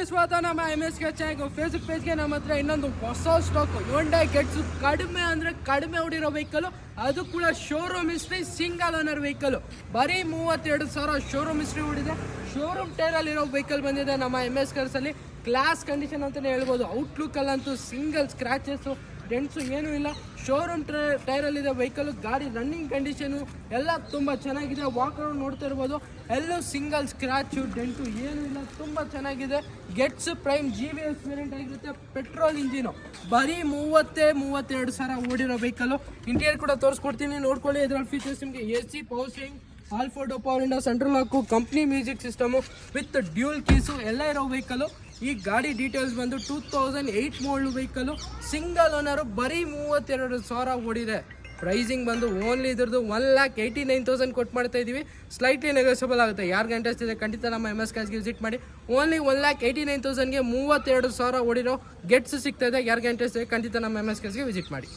ಸ್ವಾಗತ ನಮ್ಮ MS K channel Facebook ಪೇಜ್ಗೆ. ನಮ್ಮ ಹತ್ರ ಇನ್ನೊಂದು ಹೊಸ ಸ್ಟಾಕ್ Hyundai Getz ಕಡಿಮೆ ಅಂದರೆ ಕಡಿಮೆ ಹೊಡಿರೋ ವೆಹಿಕಲ್, ಅದು ಕೂಡ showroom history single owner vehicle. ಬರೀ 32,000 ಶೋರೂಮ್ ಹಿಸ್ಟ್ರಿ ಹೊಡಿದೆ. ಶೋರೂಮ್ ಟೈರಲ್ಲಿರೋ ವೆಹಿಕಲ್ ಬಂದಿದೆ ನಮ್ಮ MS ಕಾರ್ಸಲ್ಲಿ. ಕ್ಲಾಸ್ ಕಂಡೀಷನ್ ಅಂತಲೇ ಹೇಳ್ಬೋದು. ಔಟ್ಲುಕ್ಕಲ್ಲಂತೂ ಸಿಂಗಲ್ ಸ್ಕ್ರ್ಯಾಚಸ್ಸು ಡೆಂಟ್ಸು ಏನೂ ಇಲ್ಲ. ಶೋರೂಮ್ ಟೈರಲ್ಲಿದೆ ವೆಹಿಕಲ್. ಗಾಡಿ ರನ್ನಿಂಗ್ ಕಂಡೀಷನು ಎಲ್ಲ ತುಂಬ ಚೆನ್ನಾಗಿದೆ. ವಾಕೌಟ್ ನೋಡ್ತಾ ಇರ್ಬೋದು, ಎಲ್ಲೂ ಸಿಂಗಲ್ ಸ್ಕ್ರ್ಯಾಚು ಡೆಂಟು ಏನೂ ಇಲ್ಲ. ತುಂಬ ಚೆನ್ನಾಗಿದೆ. ಗೆಟ್ಸ್ ಪ್ರೈಮ್ GVS ವೇರಿಯಂಟ್ ಆಗಿರುತ್ತೆ. Petrol engine. ಬರೀ 32,000 ಓಡಿರೋ ವೆಹಿಕಲ್ಲು. ಇಂಟೀರಿಯರ್ ಕೂಡ ತೋರಿಸ್ಕೊಡ್ತೀನಿ, ನೋಡ್ಕೊಳ್ಳಿ. ಇದರಲ್ಲಿ ಫೀಚರ್ಸ್ ನಿಮಗೆ AC, ಪವರ್ ಸ್ಟೀರಿಂಗ್, ಆಲ್ಫೋರ್ಡೋ power window, central lock, company music system with dual keys ಎಲ್ಲ ಇರೋ ವೆಹಿಕಲ್ಲು. ಈ ಗಾಡಿ ಡೀಟೇಲ್ಸ್ ಬಂದು 2008 ಮಾಡಲ್ ವೆಹಿಕಲ್ಲು, ಸಿಂಗಲ್ ಓನರು. ಬರೀ 32,000 ಓಡಿದೆ. ಪ್ರೈಸಿಂಗ್ ಬಂದು ಓನ್ಲಿ ಇದ್ರದ್ದು 1,89,000 ಕೊಟ್ಟು ಮಾಡ್ತಾ ಇದ್ದೀವಿ. ಸ್ಲೈಟ್ಲಿ ನೆಗೋಸಿಯಬಲ್ ಆಗುತ್ತೆ. ಯಾರು ಇಂಟ್ರೆಸ್ಟ್ ಇದೆ ಖಂಡಿತ ನಮ್ಮ MS ಕಾರ್ಸ್ಗೆ ವಿಸಿಟ್ ಮಾಡಿ. ಓನ್ಲಿ 1,89,000ಗೆ 32,000 ಓಡಿರೋ ಗೆಟ್ಸ್ ಸಿಗ್ತಾ ಇದೆ. ಯಾರಿಗೆ ಇಂಟ್ರೆಸ್ಟ್ ಇದೆ ಖಂಡಿತ ನಮ್ಮ MS ಕಾರ್ಸ್ಗೆ ವಿಸಿಟ್ ಮಾಡಿ.